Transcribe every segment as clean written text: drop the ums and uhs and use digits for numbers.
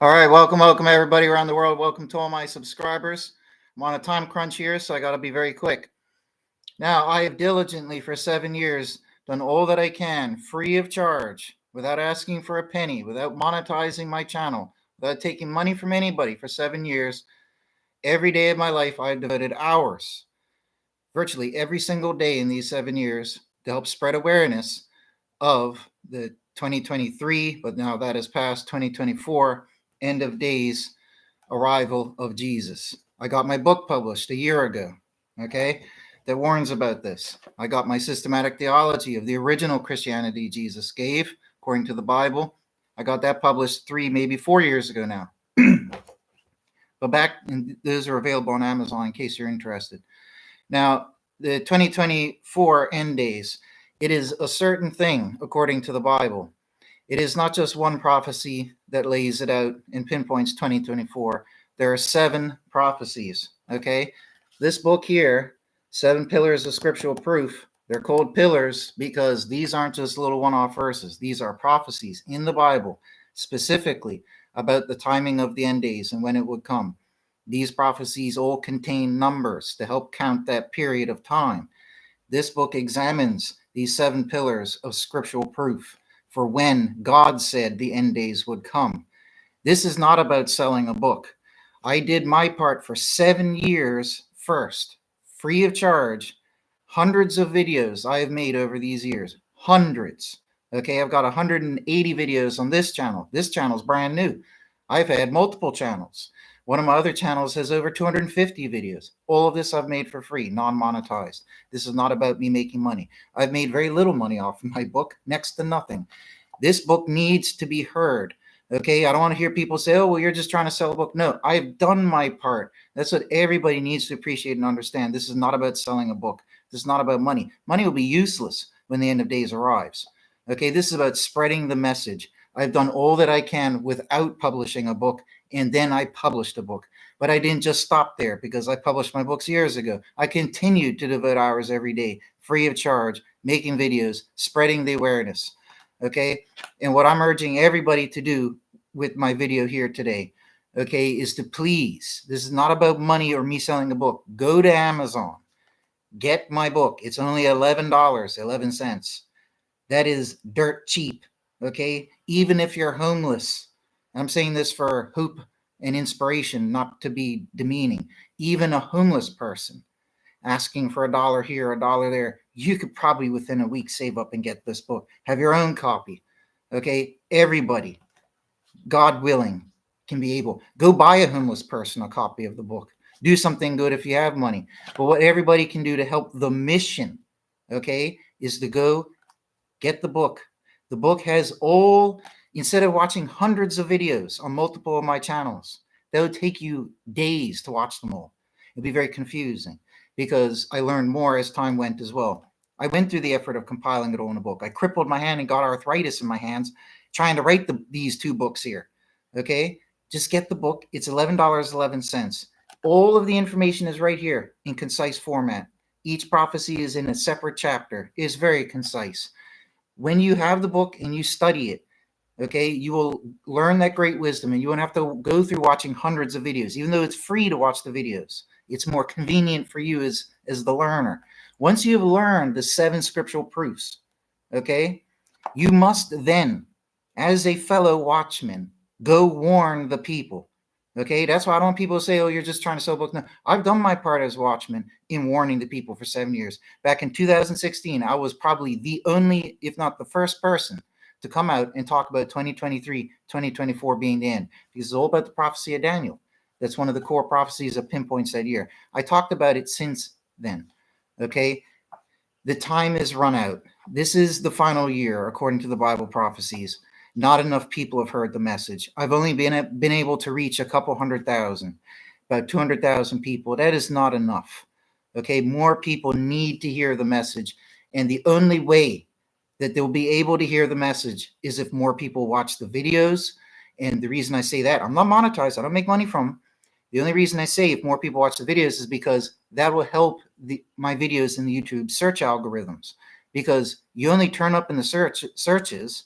All right, welcome everybody around the world. Welcome to all my subscribers. I'm on a time crunch here, so I got to be very quick. Now, I have diligently for 7 years done all that I can free of charge, without asking for a penny, without monetizing my channel, without taking money from anybody for 7 years. Every day of my life, I have devoted hours, virtually every single day in these 7 years, to help spread awareness of the 2023, but now that has passed, 2024, end of days arrival of Jesus. I got my book published a year ago, okay, that warns about this. I got my systematic theology of the original Christianity Jesus gave, according to the Bible. I got that published 3, maybe 4 years ago now. But those are available on Amazon in case you're interested. Now, the 2024 end days, it is a certain thing according to the Bible. It is not just one prophecy that lays it out and pinpoints 2024. There are 7 prophecies, okay? This book here, 7 Pillars of Scriptural Proof, they're called pillars because these aren't just little one-off verses. These are prophecies in the Bible, specifically about the timing of the end days and when it would come. These prophecies all contain numbers to help count that period of time. This book examines these 7 pillars of scriptural proof for when God said the end days would come. This is not about selling a book. I did my part for 7 years first, free of charge. Hundreds of videos I have made over these years. Hundreds. Okay, I've got 180 videos on this channel. This channel's brand new. I've had multiple channels. One of my other channels has over 250 videos. All of this I've made for free, non-monetized. This is not about me making money. I've made very little money off of my book, next to nothing. This book needs to be heard. Okay, I don't want to hear people say, oh, well, you're just trying to sell a book. No, I've done my part. That's what everybody needs to appreciate and understand. This is not about selling a book. This is not about money. Money will be useless when the end of days arrives. Okay, this is about spreading the message. I've done all that I can without publishing a book, and then I published a book. But I didn't just stop there because I published my books years ago. I continued to devote hours every day, free of charge, making videos, spreading the awareness. Okay, and what I'm urging everybody to do with my video here today, okay, is to please, this is not about money or me selling a book. Go to Amazon, get my book. It's only $11.11. That is dirt cheap, okay? Even if you're homeless, I'm saying this for hope and inspiration, not to be demeaning. Even a homeless person asking for $1 here, $1 there, you could probably within a week save up and get this book. Have your own copy, okay? Everybody, God willing, can be able. Go buy a homeless person a copy of the book. Do something good if you have money. But what everybody can do to help the mission, okay, is to go get the book. The book has all, instead of watching hundreds of videos on multiple of my channels, that would take you days to watch them all. It'd be very confusing because I learned more as time went as well. I went through the effort of compiling it all in a book. I crippled my hand and got arthritis in my hands trying to write these 2 books here. Okay, just get the book. It's $11.11. All of the information is right here in concise format. Each prophecy is in a separate chapter. It's very concise. When you have the book and you study it, okay, you will learn that great wisdom and you won't have to go through watching hundreds of videos, even though it's free to watch the videos. It's more convenient for you as the learner. Once you've learned the 7 scriptural proofs, okay, you must then, as a fellow watchman, go warn the people. Okay, that's why I don't want people to say, oh, you're just trying to sell books. No, I've done my part as watchman in warning the people for 7 years. Back in 2016, I was probably the only, if not the first person to come out and talk about 2023, 2024 being the end, because it's all about the prophecy of Daniel. That's one of the core prophecies that pinpoints that year. I talked about it since then. Okay, the time is run out. This is the final year, according to the Bible prophecies. Not enough people have heard the message. I've only been able to reach a couple 100,000, about 200,000 people. That is not enough. Okay, more people need to hear the message. And the only way that they'll be able to hear the message is if more people watch the videos. And the reason I say that, I'm not monetized. I don't make money from them. The only reason I say if more people watch the videos is because that will help my videos in the YouTube search algorithms. Because you only turn up in the searches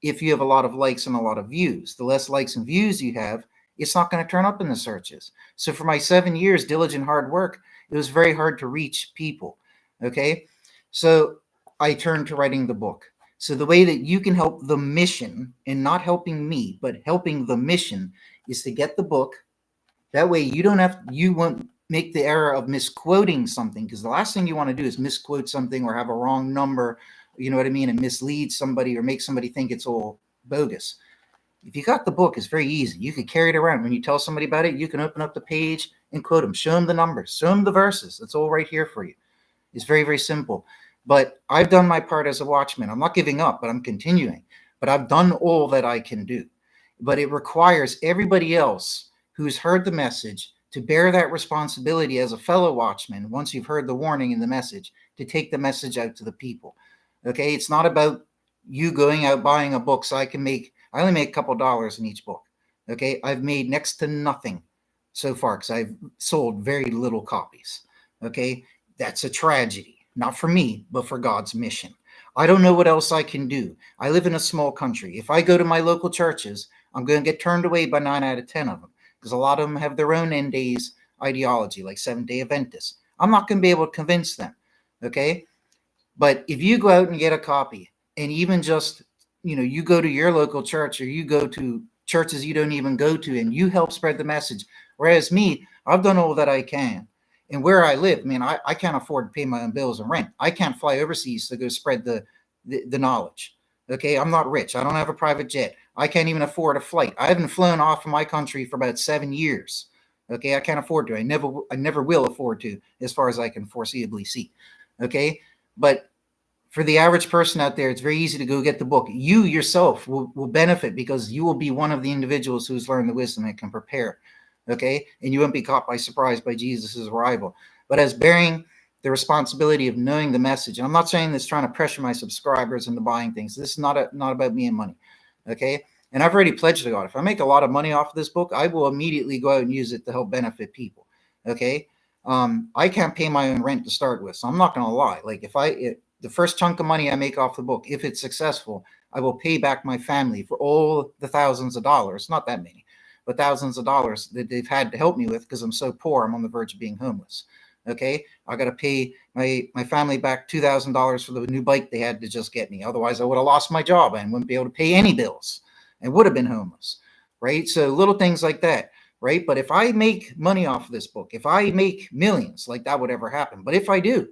if you have a lot of likes and a lot of views. The less likes and views you have, it's not going to turn up in the searches. So for my 7 years, diligent hard work, it was very hard to reach people. Okay. So I turned to writing the book. So the way that you can help the mission, and not helping me, but helping the mission, is to get the book. That way you won't make the error of misquoting something, because the last thing you want to do is misquote something or have a wrong number, you know what I mean, and mislead somebody or make somebody think it's all bogus. If you got the book, it's very easy. You could carry it around. When you tell somebody about it, you can open up the page and quote them, show them the numbers, show them the verses. It's all right here for you. It's very, very simple. But I've done my part as a watchman. I'm not giving up, but I'm continuing. But I've done all that I can do. But it requires everybody else who's heard the message to bear that responsibility as a fellow watchman, once you've heard the warning in the message, to take the message out to the people. Okay, it's not about you going out buying a book so I only make a couple dollars in each book. Okay, I've made next to nothing so far because I've sold very little copies. Okay, that's a tragedy, not for me, but for God's mission. I don't know what else I can do. I live in a small country. If I go to my local churches, I'm going to get turned away by 9 out of 10 of them, because a lot of them have their own end days ideology, like Seventh-day Adventists. I'm not going to be able to convince them. Okay, but if you go out and get a copy, and even just, you go to your local church, or you go to churches you don't even go to, and you help spread the message. Whereas me, I've done all that I can. And where I live, I can't afford to pay my own bills and rent. I can't fly overseas to go spread the knowledge. Okay, I'm not rich. I don't have a private jet. I can't even afford a flight. I haven't flown off of my country for about 7 years. Okay, I can't afford to. I never will afford to, as far as I can foreseeably see. Okay, but for the average person out there, it's very easy to go get the book. You yourself will benefit, because you will be one of the individuals who's learned the wisdom and can prepare. Okay, and you won't be caught by surprise by Jesus's arrival. But as bearing the responsibility of knowing the message, and I'm not saying this trying to pressure my subscribers into buying things. This is not about me and money. Okay, and I've already pledged to God, if I make a lot of money off of this book, I will immediately go out and use it to help benefit people. Okay, I can't pay my own rent to start with, so I'm not going to lie. Like if the first chunk of money I make off the book, if it's successful, I will pay back my family for all the thousands of dollars, not that many, but thousands of dollars that they've had to help me with, because I'm so poor, I'm on the verge of being homeless. Okay, I got to pay my family back $2,000 for the new bike they had to just get me. Otherwise, I would have lost my job and wouldn't be able to pay any bills and would have been homeless, right? So little things like that, right? But if I make money off of this book, if I make millions, like that would ever happen. But if I do,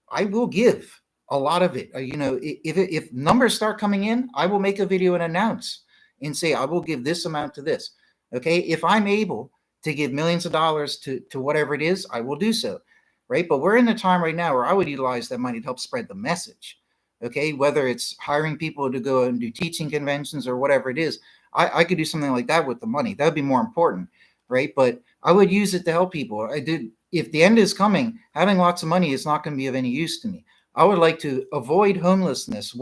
I will give a lot of it. If numbers start coming in, I will make a video and announce and say, I will give this amount to this. Okay, if I'm able to give millions of dollars to whatever it is, I will do so, right? But we're in a time right now where I would utilize that money to help spread the message. Okay, whether it's hiring people to go and do teaching conventions or whatever it is, I could do something like that with the money. That would be more important, right? But I would use it to help people. If the end is coming, having lots of money is not going to be of any use to me. I would like to avoid homelessness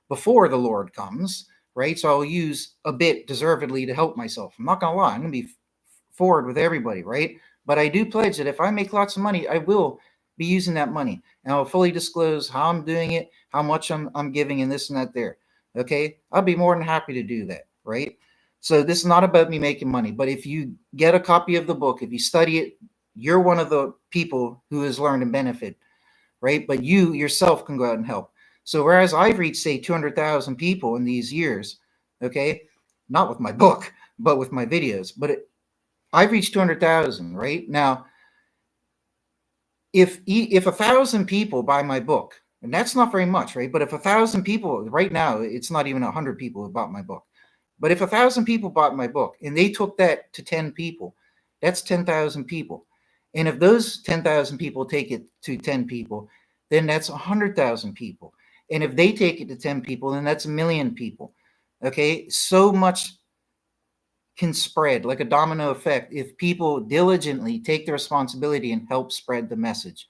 before the Lord comes, right? So I'll use a bit deservedly to help myself. I'm not going to lie. I'm going to be forward with everybody, right? But I do pledge that if I make lots of money, I will be using that money, and I'll fully disclose how I'm doing it, how much I'm giving, and this and that there. Okay, I'll be more than happy to do that, right? So this is not about me making money, but if you get a copy of the book, if you study it, you're one of the people who has learned and benefit, right? But you yourself can go out and help. So whereas I've reached, say, 200,000 people in these years, okay, not with my book, but with my videos, I've reached 200,000, right? Now, if 1,000 people buy my book, and that's not very much, right? But if 1,000 people, right now, it's not even 100 people who bought my book. But if 1,000 people bought my book and they took that to 10 people, that's 10,000 people. And if those 10,000 people take it to 10 people, then that's 100,000 people. And if they take it to 10 people, then that's 1 million people. Okay, so much can spread like a domino effect if people diligently take the responsibility and help spread the message.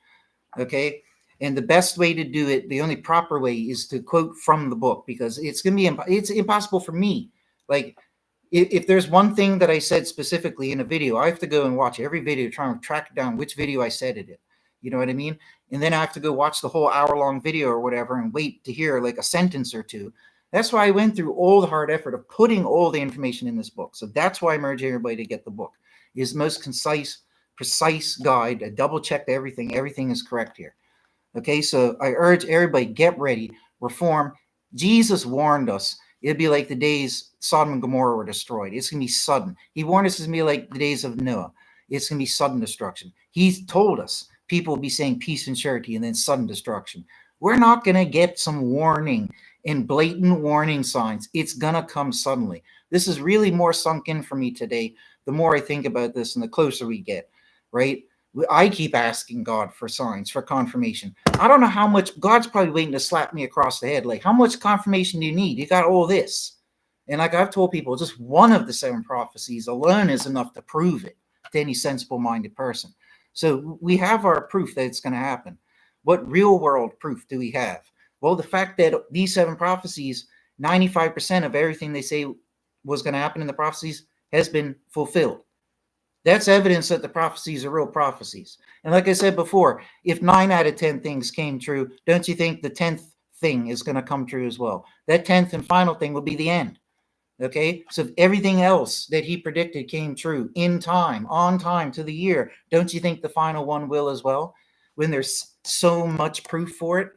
Okay, and the best way to do it, the only proper way, is to quote from the book, because it's impossible for me. Like if there's one thing that I said specifically in a video, I have to go and watch every video, trying to track down which video I said it in. You know what I mean? And then I have to go watch the whole hour-long video or whatever and wait to hear like a sentence or two. That's why I went through all the hard effort of putting all the information in this book. So that's why I'm urging everybody to get the book. It's the most concise, precise guide. I double-checked everything. Everything is correct here. Okay, so I urge everybody, get ready, reform. Jesus warned us it'd be like the days Sodom and Gomorrah were destroyed. It's going to be sudden. He warned us it's going to be like the days of Noah. It's going to be sudden destruction. He told us people will be saying peace and charity and then sudden destruction. We're not going to get some warning and blatant warning signs. It's going to come suddenly. This is really more sunk in for me today. The more I think about this and the closer we get, right? I keep asking God for signs, for confirmation. I don't know how much. God's probably waiting to slap me across the head. Like, how much confirmation do you need? You got all this. And like I've told people, just one of the 7 prophecies alone is enough to prove it to any sensible-minded person. So we have our proof that it's going to happen. What real-world proof do we have? Well, the fact that these 7 prophecies, 95% of everything they say was going to happen in the prophecies has been fulfilled. That's evidence that the prophecies are real prophecies. And like I said before, if 9 out of 10 things came true, don't you think the 10th thing is going to come true as well? That 10th and final thing will be the end. Okay, so if everything else that he predicted came true in time, on time to the year, don't you think the final one will as well? When there's so much proof for it,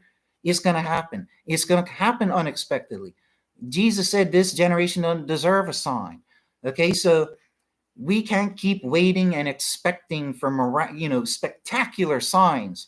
it's going to happen. It's going to happen unexpectedly. Jesus said this generation doesn't deserve a sign. Okay, so we can't keep waiting and expecting for spectacular signs.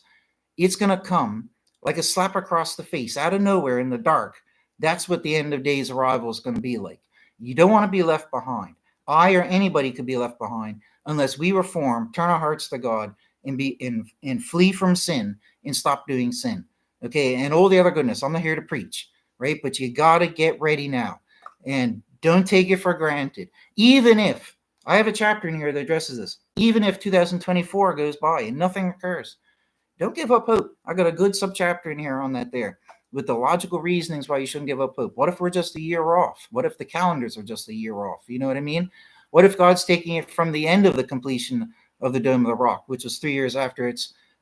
It's going to come like a slap across the face, out of nowhere in the dark. That's what the end of days arrival is going to be like. You don't want to be left behind. I or anybody could be left behind unless we reform, turn our hearts to God, and flee from sin and stop doing sin. Okay, and all the other goodness. I'm not here to preach, right? But you got to get ready now, and don't take it for granted. Even if I have a chapter in here that addresses this, even if 2024 goes by and nothing occurs, don't give up hope. I got a good subchapter in here on that there, with the logical reasonings why you shouldn't give up hope. What if we're just a year off? What if the calendars are just a year off? You know what I mean? What if God's taking it from the end of the completion of the Dome of the Rock, which was 3 years after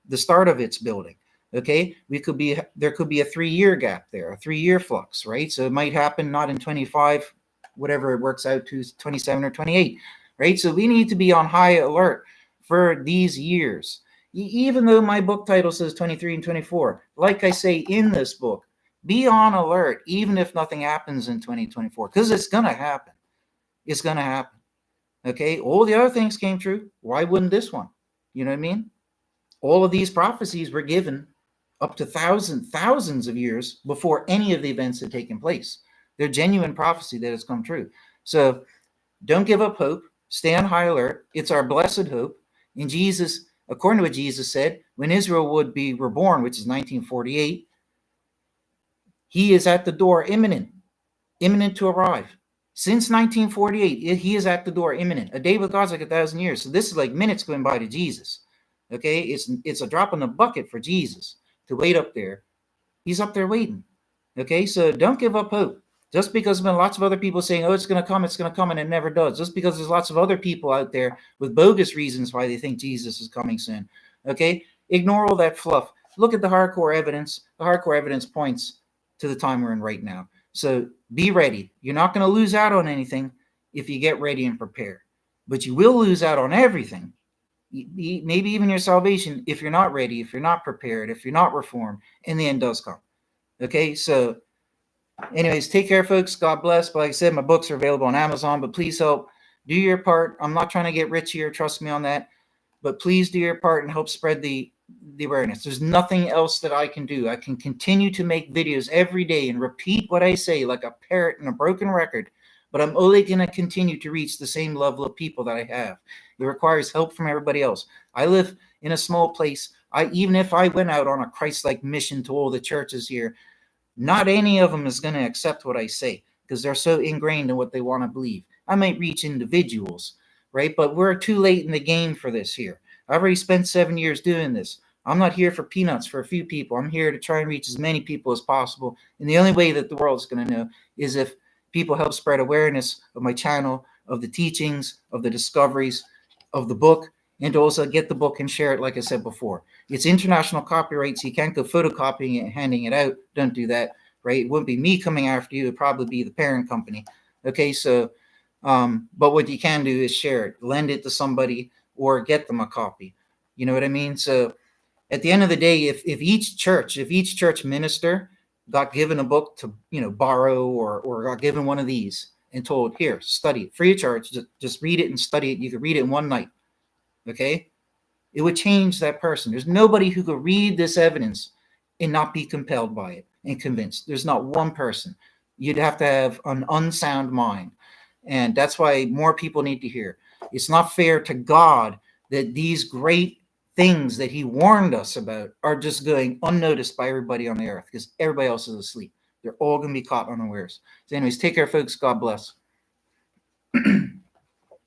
the start of its building? Okay, there could be a 3-year gap there, a 3-year flux, right? So it might happen not in 25, whatever it works out to, 27 or 28, right? So we need to be on high alert for these years. Even though my book title says 23 and 24, like I say in this book, be on alert, even if nothing happens in 2024, because it's going to happen. It's going to happen. Okay, all the other things came true. Why wouldn't this one? You know what I mean? All of these prophecies were given up to thousands of years before any of the events had taken place. They're genuine prophecy that has come true. So don't give up hope. Stay on high alert. It's our blessed hope. And Jesus, according to what Jesus said, when Israel would be reborn, which is 1948, he is at the door, imminent to arrive. Since 1948, he is at the door, imminent. A day with God's like 1,000 years. So this is like minutes going by to Jesus. Okay, it's a drop in the bucket for Jesus to wait up there. He's up there waiting. Okay, so don't give up hope. Just because there's been lots of other people saying, oh, it's going to come, and it never does. Just because there's lots of other people out there with bogus reasons why they think Jesus is coming soon. Okay, ignore all that fluff. Look at the hardcore evidence. The hardcore evidence points to the time we're in right now. So be ready. You're not going to lose out on anything if you get ready and prepare. But you will lose out on everything, maybe even your salvation, if you're not ready, if you're not prepared, if you're not reformed, and the end does come. Okay, so anyways, take care, folks. God bless. But like I said, my books are available on Amazon, but please help. Do your part. I'm not trying to get rich here. Trust me on that. But please do your part and help spread the awareness. There's nothing else that I can do. I can continue to make videos every day and repeat what I say like a parrot in a broken record, but I'm only going to continue to reach the same level of people that I have. It requires help from everybody else. I live in a small place. Even if I went out on a Christ-like mission to all the churches here, not any of them is going to accept what I say because they're so ingrained in what they want to believe. I might reach individuals, right? But we're too late in the game for this here. I've already spent 7 years doing this. I'm not here for peanuts for a few people. I'm here to try and reach as many people as possible. And the only way that the world's going to know is if people help spread awareness of my channel, of the teachings, of the discoveries, of the book, and to also get the book and share it, like I said before. It's international copyright, so you can't go photocopying it and handing it out. Don't do that. right? It wouldn't be me coming after you. It'd probably be the parent company. Okay, so, but what you can do is share it, lend it to somebody, or get them a copy. You know what I mean? So at the end of the day, if each church minister got given a book to, borrow, or got given one of these and told, here, study it free of charge, just read it and study it. You could read it in one night. Okay, it would change that person. There's nobody who could read this evidence and not be compelled by it and convinced. There's not one person. You'd have to have an unsound mind. And that's why more people need to hear. It's not fair to God that these great things that he warned us about are just going unnoticed by everybody on the earth, because everybody else is asleep. They're all going to be caught unawares. So anyways, take care, folks. God bless.